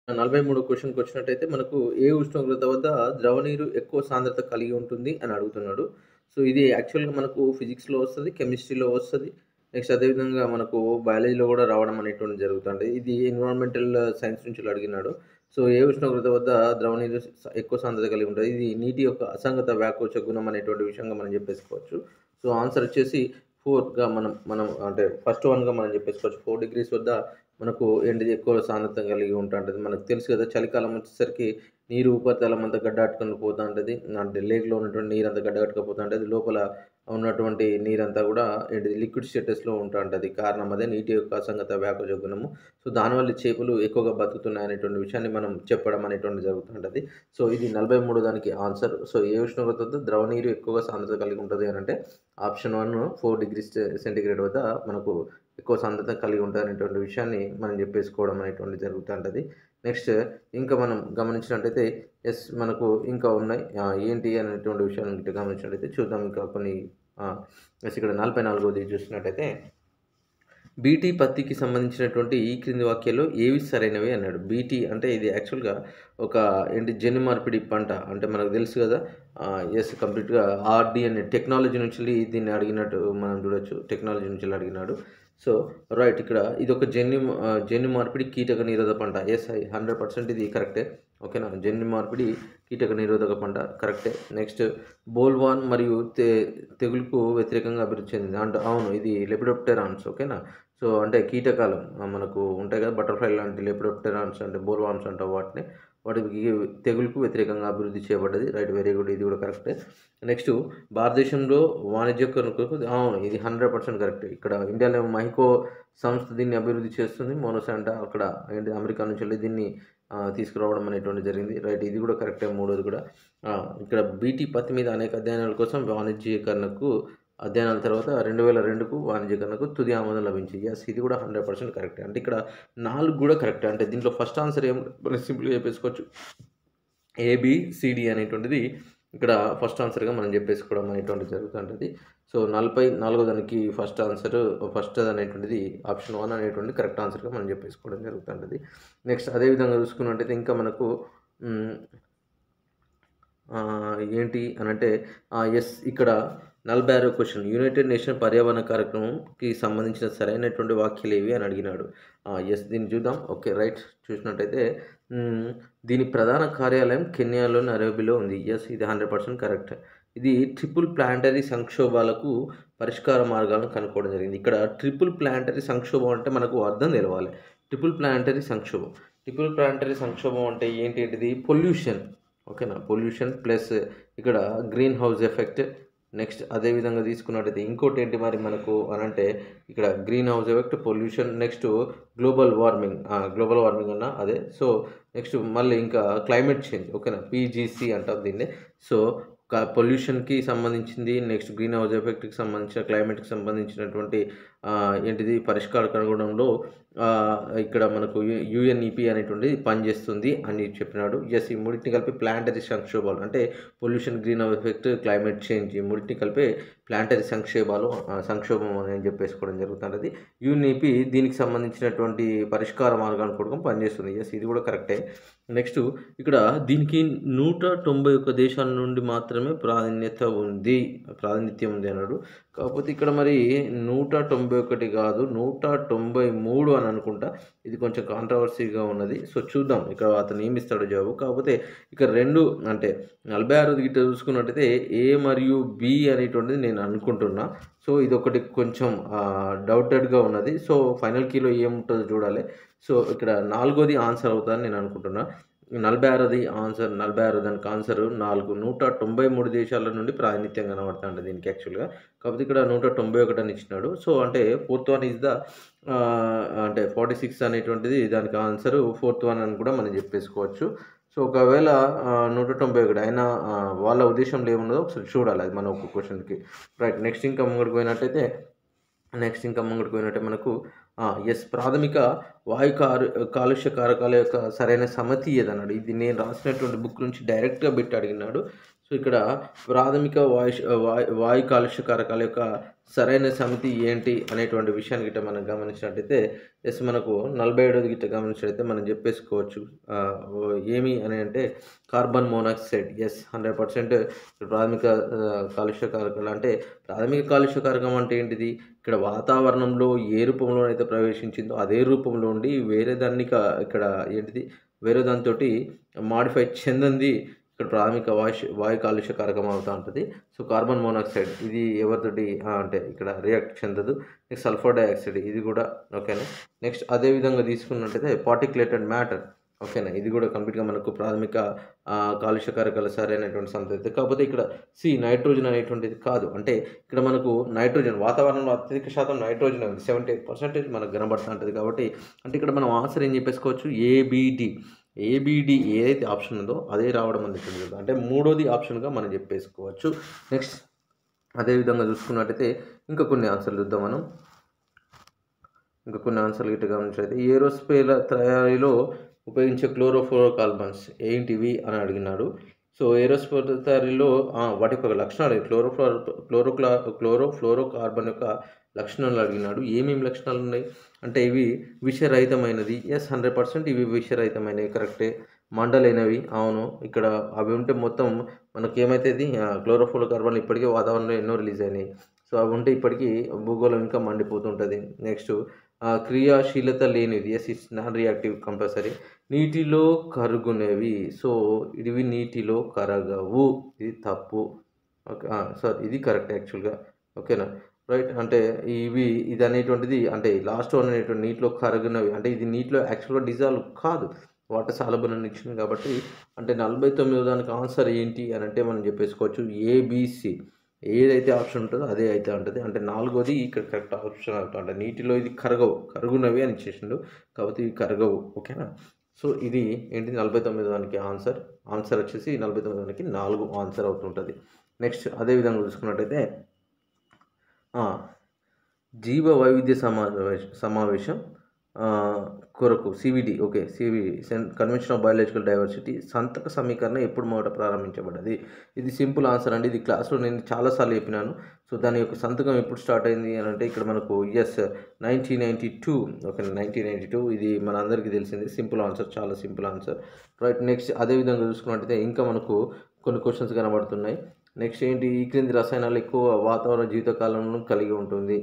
43 క్వెషన్‌కొచ్చినట్టయితే మనకు ఏ ఉష్ణోగ్రత వద్ద ద్రవ నీరు ఎక్కువ సాంద్రత కలిగి ఉంటుంది అని అడుగుతున్నాడు. సో, ఇది యాక్చువల్‌గా మనకు ఫిజిక్స్‌లో వస్తది, కెమిస్ట్రీలో వస్తది. నెక్స్ట్ అదే విధంగా మనకు బయాలజీలో గూడా రావడం అనేటువంటిది జరుగుతుంటది. ఇది ఎన్విరాన్మెంటల్ సైన్స్ నుంచి అడిగినాడు. సో, ఏ ఉష్ణోగ్రత వద్ద ద్రవ నీరు ఎక్కువ సాంద్రత కలిగి ఉంటది. ఇది నీటి యొక్క అసంగత వ్యాకోచ గుణం అనేటువంటి విషయంగా మనం జెప్పేసుకోవచ్చు. సో, ఆన్సర్ వచ్చేసి 4గా మనం మనం అంటే ఫస్ట్ వన్‌గా మనం జెప్పేసుకోవచ్చు. 4 డిగ్రీస్ వద్ద మనకు ఏంటిది ఎక్కువ సాంద్రత కలిగి ఉంటాంటది. మనకు తెలుసు కదా! చలికాలం వచ్చేసరికి నీరు ఉపరితలం అంతా గడ్డాటుకొని పోతా ఉంటది. అంటే లేక్‌లో ఉన్నటువంటి నీరంతా గడ్డకట్టుకపోతా ఉంటది. లోపల ఉన్నటువంటి నీరంతా గూడా ఏంటిది లిక్విడ్ స్టేటస్‌లో ఉంటా ఉంటది. కారణం అదే నీటి యొక్క అసంగత వ్యాకోచ గుణము. సో, దానివల్ల చేపలు ఎక్కువగా బతుకుతున్నాయనేటువంటి విషయాన్ని మనం చెప్పడం అనేటువంటిది జరుగుతుంటది. సో, ఇది 43 దానికి ఆన్సర్. సో, ఏ ఉష్ణోగ్రత వద్ద ద్రవ నీరు ఎక్కువగా సాంద్రత కలిగి ఉంటది అనంటే ఆప్షన్ 1 4 డిగ్రీస్ సెంటీగ్రేడ్ వద్ద మనకు ఎక్కువ సాంద్రత కలిగి ఉంటదనేటువంటి విషయాన్ని మనం జెప్పేసుకోవడం అనేటువంటిది జరుగుతాంటది. నెక్స్ట్ ఇంకా మనం గమనించినట్టయితే మనకు ఇంకా ఉన్నాయి. ఏంటి అనేటువంటి విషయాలను గిట్ట గమనించినట్టయితే చూద్దాం ఇంకా కొన్ని ఇక్కడ 44ది చూసినట్టయితే బీటీ పత్తికి సంబంధించినటువంటి ఈ క్రింది వాక్యాల్లో ఏవి సరైనవి అన్నాడు. బీటీ అంటే ఇది యాక్చువల్‌గా ఒక జన్యు మార్పిడి పంట. అంటే మనకు తెలుసు గదా! కంప్లీట్‌గా ఆర్‌డి అనే టెక్నాలజీ నుంచెల్లి దీన్ని అడిగినట్టు మనం చూడొచ్చు. టెక్నాలజీ నుంచెల్లి అడిగినాడు. సో, రైట్ ఇక్కడ ఇదొక జన్యు మార్పిడి కీటక నిరోధక పంట. 100% ఇది కరెక్టే. ఓకేనా. జన్యు మార్పిడి కీటక నిరోధక పంట కరెక్టే. నెక్స్ట్ బోల్వాన్ మరియు తెగులుకు వ్యతిరేకంగా అభివృద్ధి చెందింది. అవును ఇది లెపిడోప్టెరాన్స్ ఓకేనా. సో, అంటే కీటకాలు మనకు ఉంటాయి కదా! బటర్‌ఫ్లై లాంటి లెపిడోప్టెరాన్స్ అంటే బోల్వార్మ్స్ అంటాం వాటిని. వాటికి తెగులుకు వ్యతిరేకంగా అభివృద్ధి చేయబడ్డది. రైట్ వెరీ గుడ్ ఇది కూడా కరెక్టే. నెక్స్ట్ భారతదేశంలో వాణిజ్య కొనుగోలుకు అవును ఇది 100% కరెక్టే. ఇక్కడ ఇండియాలో మహికో సంస్థ దీన్ని అభివృద్ధి చేస్తుంది. మోనోసాంటా అక్కడ అమెరికా నుంచెల్లి దీన్ని తీసుకురావడం అనేటువంటిది జరిగింది. రైట్ ఇది కూడా కరెక్టే మూడోది కూడా. ఇక్కడ బీటీ పత్తి మీద అనేక అధ్యయనాల కోసం వాణిజ్యీకరణకు అధ్యయనాల తర్వాత 2002కు వాణిజ్యీకరణకు తుది ఆమోదం లభించింది. ఇది కూడా 100% కరెక్టే. అంటే ఇక్కడ 4 కూడా కరెక్టే. అంటే దీంట్లో ఫస్ట్ ఆన్సర్ మనం సింపుల్‌గా చెప్పేసుకోవచ్చు. ఏబిసిడి అనేటువంటిది ఇక్కడ ఫస్ట్ ఆన్సర్‌గా మనం చెప్పేసుకోవడం అనేటువంటిది జరుగుతుంటది. సో, 44 దానికి ఫస్ట్ అనేటువంటిది ఆప్షన్ 1 అనేటువంటిది కరెక్ట్ ఆన్సర్‌గా మనం చెప్పేసుకోవడం జరుగుతుంటది. నెక్స్ట్ అదే విధంగా చూసుకున్నట్టయితే ఇంకా మనకు హ్మ్. ఏంటి అనంటే ఇక్కడ 46వ క్వెషన్ యునైటెడ్ నేషన్ పర్యావరణ కార్యక్రమంకి సంబంధించిన సరైనటువంటి వాక్యాలేవి అని అడిగినాడు. దీన్ని చూద్దాం. ఓకే. రైట్ చూసినట్టయితే దీని ప్రధాన కార్యాలయం కెన్యాలోని నైరోబిలో ఉంది. ఇది 100% కరెక్ట్. ఇది ట్రిపుల్ ప్లానెటరీ సంక్షోభాలకు పరిష్కార మార్గాలను కనుక్కోవడం జరిగింది. ఇక్కడ ట్రిపుల్ ప్లానెటరీ సంక్షోభం అంటే మనకు అర్థం తెలవాలి. ట్రిపుల్ ప్లానెటరీ సంక్షోభం అంటే ఏంటిది? పొల్యూషన్. ఓకేనా. పొల్యూషన్ ప్లస్ ఇక్కడ గ్రీన్ హౌస్ ఎఫెక్ట్. నెక్స్ట్ అదే విధంగా తీసుకున్నట్టయితే ఇంకోటేంటి మరి మనకు అనంటే ఇక్కడ green house effect, pollution next global warming అన్నా అదే. సో, నెక్స్ట్ మళ్ళీ ఇంకా క్లైమేట్ చేంజ్ ఓకేనా. పీజీసీ అంటాం దీన్ని. సో, పొల్యూషన్‌కి సంబంధించింది నెక్స్ట్ గ్రీన్ హౌస్ ఎఫెక్ట్‌కి సంబంధించిన క్లైమేట్‌కి సంబంధించినటువంటి పరిష్కార కనుగొనడంలో ఇక్కడ మనకు యూఎన్ఈపీ అనేటువంటిది పనిచేస్తుంది అని చెప్పినాడు. ఈ మూడింటిని కలిపి ప్లానెటరీ సంక్షోభాలు అంటే pollution, green house effect, climate change ఈ మూడింటిని కలిపి ప్లానెటరీ సంక్షోభం అని చెప్పేసుకోవడం జరుగుతుంటది. యూఎన్ఈపీ దీనికి సంబంధించినటువంటి పరిష్కార మార్గాల కొరకు పనిచేస్తుంది. ఇది కూడా కరెక్టే. నెక్స్ట్ ఇక్కడ దీనికి 191 దేశాల నుండి మాత్రమే ప్రాతినిధ్యం ఉంది అన్నాడు. కాకపోతే ఇక్కడ మరి 191 కాదు 193 అని అనుకుంటా. ఇది కొంచెం కాంట్రవర్సీగా ఉన్నది. సో, చూద్దాం ఇక్కడ అతను ఏమి ఇస్తాడో జవాబు. కాకపోతే ఇక్కడ 2 అంటే 46 గిట్ట చూసుకున్నట్టయితే ఏ మరియు బి అనేటువంటిది నేను అనుకుంటున్నా. సో, ఇదొకటి కొంచెం డౌటెడ్‌గా ఉన్నది. సో, ఫైనల్ కీలో ఏముంటుందో చూడాలి. సో, ఇక్కడ 4ది ఆన్సర్ అవుతుందని నేను అనుకుంటున్నా. 46 దానికి ఆన్సర్ 193 దేశాల నుండి ప్రాతినిధ్యం కనబడుతుంటది దీనికి యాక్చువల్‌గా. కాకపోతే ఇక్కడ 191 అని ఇచ్చినాడు. సో, అంటే ఫోర్త్ వన్ ఈస్ ద అంటే 46 అనేటువంటిది దానికి ఆన్సర్ ఫోర్త్ వన్ అని కూడా మనం చెప్పేసుకోవచ్చు. సో, ఒకవేళ 191 అయినా వాళ్ళ ఉద్దేశంలో ఏమున్నదో ఒకసారి చూడాలి అది మన ఒక్క క్వెషన్‌కి. రైట్ నెక్స్ట్ ఇంకా ముంగడికి పోయినట్టయితే మనకు ప్రాథమిక వాయు కాలుష్య కారకాల యొక్క సరైన సమితి ఏదన్నాడు. ఇది నేను రాసినటువంటి బుక్ నుంచి డైరెక్ట్‌గా పెట్టి అడిగినాడు. సో, ఇక్కడ ప్రాథమిక వాయు కాలుష్య కారకాల యొక్క సరైన సమితి ఏంటి అనేటువంటి విషయాన్ని గిట్ట మనం గమనించినట్టయితే మనకు 47ది గిట్ట గమనించినట్టయితే మనం చెప్పేసుకోవచ్చు. ఏమి అని అంటే కార్బన్ మోనాక్సైడ్. 100% ప్రాథమిక కాలుష్య కారకాలు అంటే ప్రాథమిక కాలుష్య కారకం అంటే ఏంటిది? ఇక్కడ వాతావరణంలో ఏ రూపంలోనైతే ప్రవేశించిందో అదే రూపంలో ఉండి వేరే దాన్ని ఇక్కడ ఏంటిది వేరే దానితోటి మాడిఫై చెందింది ఇక్కడ ప్రాథమిక వాయు కాలుష్య కారకం అవుతూ ఉంటుంది. సో, కార్బన్ మోనాక్సైడ్ ఇది ఎవరితోటి అంటే ఇక్కడ రియాక్ట్ చెందదు. నెక్స్ట్ సల్ఫర్ డయాక్సైడ్ ఇది కూడా ఓకేనా. నెక్స్ట్ అదేవిధంగా తీసుకున్నట్టయితే పార్టిక్యులేటెడ్ మ్యాటర్ ఓకేనా. ఇది కూడా కంప్లీట్గా మనకు ప్రాథమిక కాలుష్య కారకాలు సరైనటువంటి సంతతి. కాకపోతే ఇక్కడ నైట్రోజన్ అనేటువంటిది కాదు. అంటే ఇక్కడ మనకు నైట్రోజన్ వాతావరణంలో అత్యధిక శాతం నైట్రోజన్ ఉంది. 78% మనకు కనబడుతూ ఉంటుంది. కాబట్టి అంటే ఇక్కడ మనం ఆన్సర్ ఏం చెప్పేసుకోవచ్చు? ఏబిడి ఏదైతే ఆప్షన్ ఉందో అదే రావడం అనేది అంటే మూడోది ఆప్షన్గా మనం చెప్పేసుకోవచ్చు. నెక్స్ట్ అదేవిధంగా చూసుకున్నట్టయితే ఇంకా కొన్ని ఆన్సర్లు చూద్దాం మనం. ఇంకా కొన్ని ఆన్సర్లు గిట్ట గమనించినట్లయితే ఏరోస్పేస్ తయారీలో ఉపయోగించే క్లోరోఫ్లోరోకార్బన్స్ ఏంటివి అని అడిగినాడు. సో, ఏరోస్పేస్ తయారీలో వాటి యొక్క లక్షణాలు క్లోరోఫ్లోరోకార్బన్ యొక్క లక్షణాలు అడిగినాడు. ఏమేమి లక్షణాలు ఉన్నాయి అంటే ఇవి విషరహితమైనది. 100% ఇవి విషరహితమైనవి కరెక్టే. మండలైనవి అవును. ఇక్కడ అవి ఉంటే మొత్తం మనకేమైతుంది క్లోరోఫ్లోరోకార్బన్ ఇప్పటికే వాతావరణంలో ఎన్నో రిలీజ్ అయినాయి. సో, అవి ఉంటే ఇప్పటికీ భూగోళం ఇంకా మండిపోతుంటుంది. నెక్స్ట్ క్రియాశీలత లేనిది. It's non reactive compulsory. నీటిలో కరుగునేవి. సో, ఇవి నీటిలో కరగవు. ఇది తప్పు. ఓకే. సారీ ఇది కరెక్ట్ యాక్చువల్గా ఓకేనా. రైట్. అంటే ఇది అనేటువంటిది అంటే లాస్ట్ వన్ అనేటువంటి నీటిలో కరగనవి అంటే ఇది నీటిలో యాక్చువల్గా డిజాల్వ్ కాదు. వాటర్ సాలబుల్ అని ఇచ్చింది కాబట్టి అంటే 49వ దానికి ఆన్సర్ ఏంటి అని అంటే మనం చెప్పేసుకోవచ్చు ఏబిసి. ఏదైతే ఆప్షన్ ఉంటుందో అదే అయితే ఉంటుంది. అంటే 4వది ఇక్కడ కరెక్ట్ ఆప్షన్ అవుతుంది. అంటే నీటిలో ఇది కరుగునవి అని ఇచ్చేసిండు కాబట్టి ఇవి కరగవు ఓకేనా. సో, ఇది ఏంటి 49వ దానికి ఆన్సర్ వచ్చేసి 49వ దానికి 4 ఆన్సర్ అవుతుంటుంది. నెక్స్ట్ అదేవిధంగా చూసుకున్నట్టయితే జీవ వైవిధ్య సమావేశం కొరకు CBD okay. Convention of biological diversity సంతక సమీకరణ ఎప్పుడు మొదట ప్రారంభించబడ్డది? ఇది సింపుల్ ఆన్సర్ అండి. ఇది క్లాస్లో నేను చాలాసార్లు చెప్పినాను. సో, దాని యొక్క సంతకం ఎప్పుడు స్టార్ట్ అయింది అని అంటే ఇక్కడ మనకు 1992 ఓకే. 1992 ఇది మన అందరికీ తెలిసింది. సింపుల్ ఆన్సర్, చాలా సింపుల్ ఆన్సర్ రైట్. నెక్స్ట్ అదేవిధంగా చూసుకున్నట్టయితే ఇంకా మనకు కొన్ని క్వశ్చన్స్ కనబడుతున్నాయి. నెక్స్ట్ ఏంటి? ఈ క్రింది రసాయనాలు ఎక్కువ వాతావరణ జీవితకాలను కలిగి ఉంటుంది.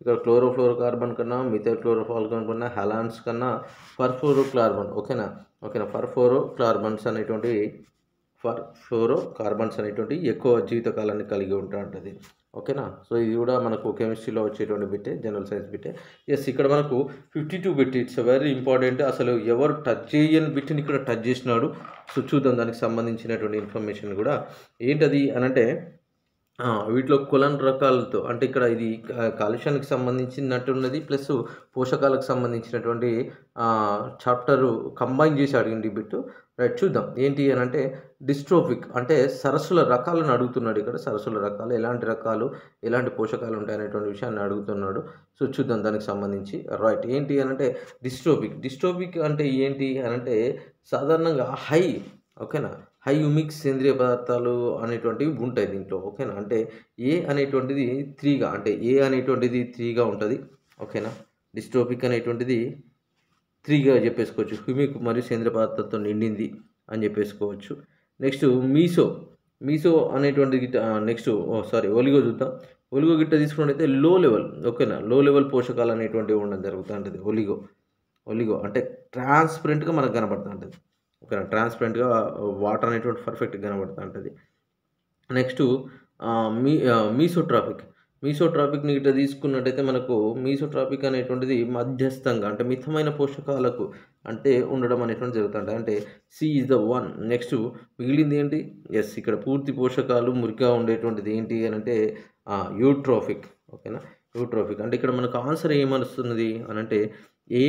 ఇక్కడ క్లోరోఫ్లోరోకార్బన్ కన్నా మిథైల్ క్లోరోఫాల్కన్ కన్నా హలాన్స్ కన్నా పర్ఫ్లోరోకార్బన్స్ అనేటువంటివి ఎక్కువ జీవితకాలాన్ని కలిగి ఉంటుంది ఓకేనా. సో, ఇది కూడా మనకు కెమిస్ట్రీలో వచ్చేటువంటి బిట్టే, జనరల్ సైన్స్ బిట్టే. ఇక్కడ మనకు 52 బిట్. It's very important. అసలు ఎవరు టచ్ చేయని బిట్ని ఇక్కడ టచ్ చేసినాడు. సో, చూద్దాం దానికి సంబంధించినటువంటి ఇన్ఫర్మేషన్ కూడా ఏంటది అని అంటే వీటిలో కొలన్ రకాలతో అంటే ఇక్కడ ఇది కాలుష్యానికి సంబంధించినట్టున్నది ప్లస్ పోషకాలకు సంబంధించినటువంటి చాప్టరు కంబైన్ చేసి అడిగింది బిట్టు రైట్. చూద్దాం ఏంటి అని అంటే డిస్ట్రోఫిక్ అంటే సరస్సుల రకాలను అడుగుతున్నాడు. ఇక్కడ సరస్సుల రకాలు ఎలాంటి రకాలు ఎలాంటి పోషకాలు ఉంటాయనేటువంటి విషయాన్ని అడుగుతున్నాడు. సో, చూద్దాం దానికి సంబంధించి రైట్. ఏంటి అని అంటే డిస్ట్రోఫిక్ అంటే ఏంటి అని అంటే సాధారణంగా ఓకేనా హై యుమిక్ సేంద్రియ పదార్థాలు అనేటువంటివి ఉంటాయి దీంట్లో ఓకేనా. అంటే ఏ అనేటువంటిది 3గా ఉంటుంది ఓకేనా. డిస్ట్రోఫిక్ అనేటువంటిది 3గా చెప్పేసుకోవచ్చు. హ్యూమిక్ మరియు సేంద్రియ పదార్థాలతో నిండింది అని చెప్పేసుకోవచ్చు. నెక్స్ట్ మీసో అనేటువంటి నెక్స్ట్ ఒలిగో చూద్దాం. ఒలిగో గిట్ట తీసుకున్నట్టయితే లో లెవెల్ ఓకేనా. లో లెవెల్ పోషకాలు అనేటువంటివి ఉండడం జరుగుతూ ఉంటుంది. ఒలిగో అంటే ట్రాన్స్పరెంట్గా మనకు కనబడుతూ ఉంటుంది ఓకేనా. ట్రాన్స్పరెంట్గా వాటర్ అనేటువంటి పర్ఫెక్ట్గా కనబడుతూ ఉంటుంది. నెక్స్ట్ మీసోట్రాపిక్ని ఇట్లా తీసుకున్నట్టయితే మనకు మీసోట్రాపిక్ అనేటువంటిది మధ్యస్థంగా అంటే మితమైన పోషకాలకు అంటే ఉండడం అనేటువంటి జరుగుతుంది. అంటే C is the one. Next మిగిలింది ఏంటి? ఇక్కడ పూర్తి పోషకాలు మురికిగా ఉండేటువంటిది ఏంటి అని అంటే యూట్రోఫిక్ ఓకేనా. యూట్రోఫిక్ అంటే ఇక్కడ మనకు ఆన్సర్ ఏమనుస్తున్నది అని అంటే ఏ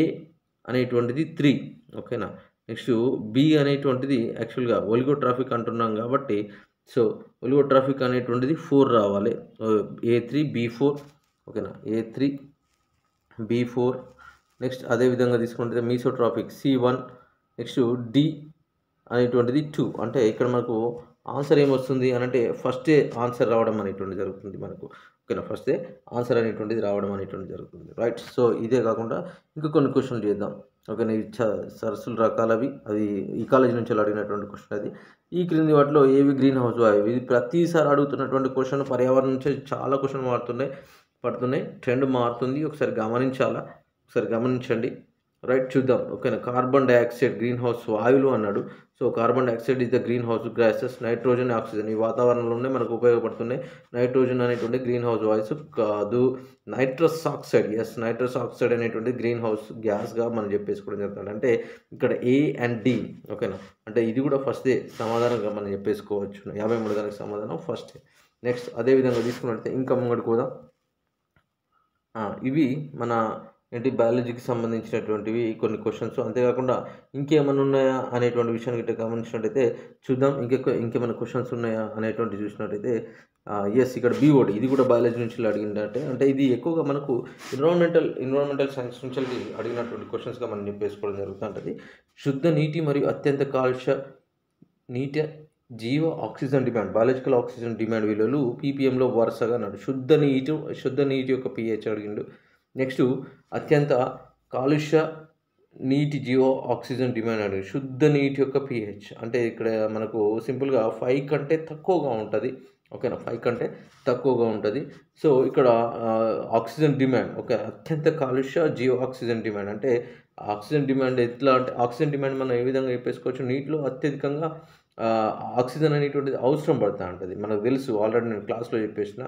అనేటువంటిది 3 ఓకేనా. నెక్స్ట్ బి అనేటువంటిది యాక్చువల్గా ఒలిగోట్రాఫిక్ అంటున్నాం కాబట్టి సో ఒలిగోట్రాఫిక్ అనేటువంటిది 4 రావాలి. A3B4 ఓకేనా. A3B4 నెక్స్ట్ అదేవిధంగా తీసుకుంటే మీసోట్రాఫిక్ C1 నెక్స్ట్ డి అనేటువంటిది 2 అంటే ఇక్కడ మనకు ఆన్సర్ ఏమొస్తుంది అనంటే ఫస్టే ఆన్సర్ రావడం అనేటువంటిది జరుగుతుంది మనకు. ఓకేనా. ఫస్టే ఆన్సర్ అనేటువంటిది రావడం అనేటువంటిది జరుగుతుంది. రైట్. సో, ఇదే కాకుండా ఇంకా కొన్ని క్వెషన్‌లు చేద్దాం. ఓకేనా. ఇవి సరస్సుల రకాలవి. అది ఇకాలజీ నుంచి అడిగినటువంటి క్వెషన్ అది. ఈ క్రింది వాటిలో ఏవి గ్రీన్ హౌస్ వాయువు? ఇది ప్రతిసారి అడుగుతున్నటువంటి క్వెషన్. పర్యావరణం నుంచి చాలా క్వెషన్‌లు పడుతున్నాయి. ట్రెండ్ మారుతుంది. ఒకసారి గమనించాలా. ఒకసారి గమనించండి. రైట్. చూద్దాం. ఓకేనా. కార్బన్ డయాక్సైడ్ గ్రీన్ హౌస్ వాయువులు అన్నాడు. So, carbon dioxide is the green house gases. Nitrogen, oxygen ఈ వాతావరణంలోనే మనకు ఉపయోగపడుతున్నాయి. నైట్రోజన్ అనేటువంటి గ్రీన్ హౌస్ వాయిస్ కాదు. Nitrous oxide, yes, nitrous oxide అనేటువంటి గ్రీన్ హౌస్ గ్యాస్‌గా మనం చెప్పేసుకోవడం జరుగుతుంది. అంటే ఇక్కడ ఏ అండ్ డి. ఓకేనా. అంటే ఇది కూడా ఫస్ట్‌దే సమాధానంగా మనం చెప్పేసుకోవచ్చు. 53 దానికి సమాధానం ఫస్టే. నెక్స్ట్ అదే విధంగా తీసుకున్నట్లయితే ఇంకా ముంగడికి పోదాం. ఇవి మన బయాలజీకి సంబంధించినటువంటివి కొన్ని క్వెషన్స్. అంతేకాకుండా ఇంకేమన్నా ఉన్నాయా అనేటువంటి విషయాన్ని గిట్ట గమనించినట్టయితే చూద్దాం. ఇంకేమైనా క్వెషన్స్ ఉన్నాయా అనేటువంటివి చూసినట్టయితే యెస్, ఇక్కడ బీఓడి ఇది కూడా బయాలజీ నుంచి అడిగిందంటే అంటే ఇది ఎక్కువగా మనకు ఎన్విరాన్మెంటల్ సైన్స్ నుంచి అడిగినటువంటి క్వెషన్స్‌గా మనం చెప్పేసుకోవడం జరుగుతుంటది. శుద్ధ నీటి మరియు అత్యంత కాలుష్య నీటి జీవ oxygen demand, biological oxygen demand విలువలు పీపీఎంలో వరుసగా అన్నాడు. శుద్ధ నీటి యొక్క పీహెచ్ అడిగిండు. నెక్స్ట్ అత్యంత కాలుష్య నీటి జీవ ఆక్సిజన్ డిమాండ్ అడిగిండు. శుద్ధ నీటి యొక్క పీహెచ్ అంటే ఇక్కడ మనకు సింపుల్‌గా 5 కంటే తక్కువగా ఉంటది. ఓకేనా. 5 కంటే తక్కువగా ఉంటది. సో, ఇక్కడ ఆక్సిజన్ డిమాండ్ ఓకే. అత్యంత కాలుష్య జీవ ఆక్సిజన్ డిమాండ్ అంటే ఆక్సిజన్ డిమాండ్ ఎట్లా అంటే ఆక్సిజన్ డిమాండ్ మనం ఏ విధంగా చెప్పేసుకోవచ్చు. నీటిలో అత్యధికంగా ఆక్సిజన్ అనేటువంటిది అవసరం పడతా ఉంటది. మనకు తెలుసు, ఆల్రెడీ నేను క్లాస్‌లో చెప్పేసిన.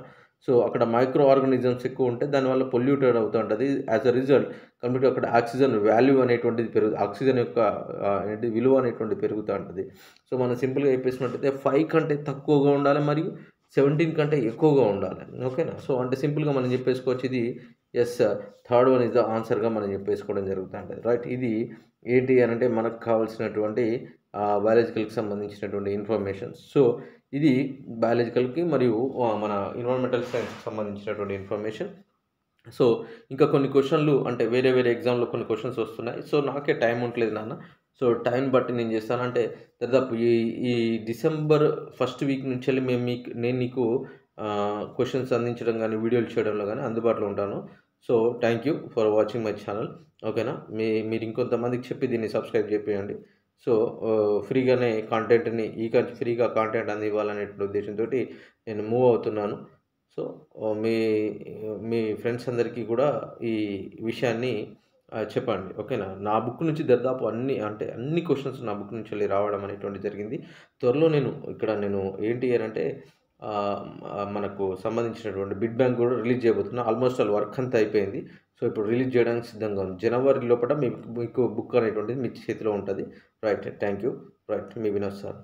సో, అక్కడ మైక్రో ఆర్గానిజమ్స్ ఎక్కువ ఉంటే దానివల్ల పొల్యూటెడ్ అవుతా ఉంటది. యాస్ ఎ రిజల్ట్ కంప్లీట్‌గా అక్కడ ఆక్సిజన్ వాల్యూ అనేటువంటిది ఆక్సిజన్ యొక్క విలువ అనేటువంటిది పెరుగుతా ఉంటది. సో, మనం సింపుల్‌గా చెప్పేసినట్టయితే 5 కంటే తక్కువగా ఉండాలి మరియు 17 కంటే ఎక్కువగా ఉండాలి. ఓకేనా. సో, అంటే సింపుల్‌గా మనం చెప్పేసుకోవచ్చు ఇది yes, third one is the ఆన్సర్‌గా మనం చెప్పేసుకోవడం జరుగుతా ఉంటది. రైట్. ఇది ఏంటి అనంటే మనకు కావాల్సినటువంటి బయాలజికల్‌కి సంబంధించినటువంటి ఇన్ఫర్మేషన్. సో, ఇది బయాలజికల్‌కి మరియు మన ఎన్విరాన్మెంటల్ సైన్స్‌కి సంబంధించినటువంటి ఇన్ఫర్మేషన్. సో, ఇంకా కొన్ని క్వెషన్‌లు అంటే వేరే ఎగ్జామ్‌లో కొన్ని క్వెషన్స్ వస్తున్నాయి. సో, నాకే టైం ఉండట్లేదు నాన్న. సో, టైం బట్టి నేను చేస్తానంటే దాదాపు ఈ డిసెంబర్ ఫస్ట్ వీక్ నుంచెల్లి నేను నీకు క్వెషన్స్ అందించడం గానీ, వీడియోలు చేయడంలో గానీ అందుబాటులో ఉంటాను. So, thank you for watching my channel. ఓకేనా. మీరు ఇంకొంతమందికి చెప్పి దీన్ని సబ్స్క్రైబ్ చేపియండి. సో, ఫ్రీగానే కాంటెంట్‌ని ఫ్రీగా కాంటెంట్ అందివ్వాలనేటువంటి ఉద్దేశంతోటి నేను మూవ్ అవుతున్నాను. సో, మీ మీ ఫ్రెండ్స్ అందరికీ కూడా ఈ విషయాన్ని చెప్పండి. ఓకేనా. నా బుక్ నుంచి దాదాపు అన్ని క్వెషన్స్ నా బుక్ నుంచెల్లి రావడం అనేటువంటిది జరిగింది. త్వరలో నేను ఏంటి అనంటే మనకు సంబంధించినటువంటి బిగ్ బ్యాంగ్ కూడా రిలీజ్ చేయబోతున్నా. ఆల్మోస్ట్ ఆల్ వర్క్ అంతా అయిపోయింది. సో, ఇప్పుడు రిలీజ్ చేయడానికి సిద్ధంగా ఉంది. జనవరి లోపట మీకు బుక్ అనేటువంటిది మీ చేతిలో ఉంటది. Right. Thank you. Right. Me Vinod sir.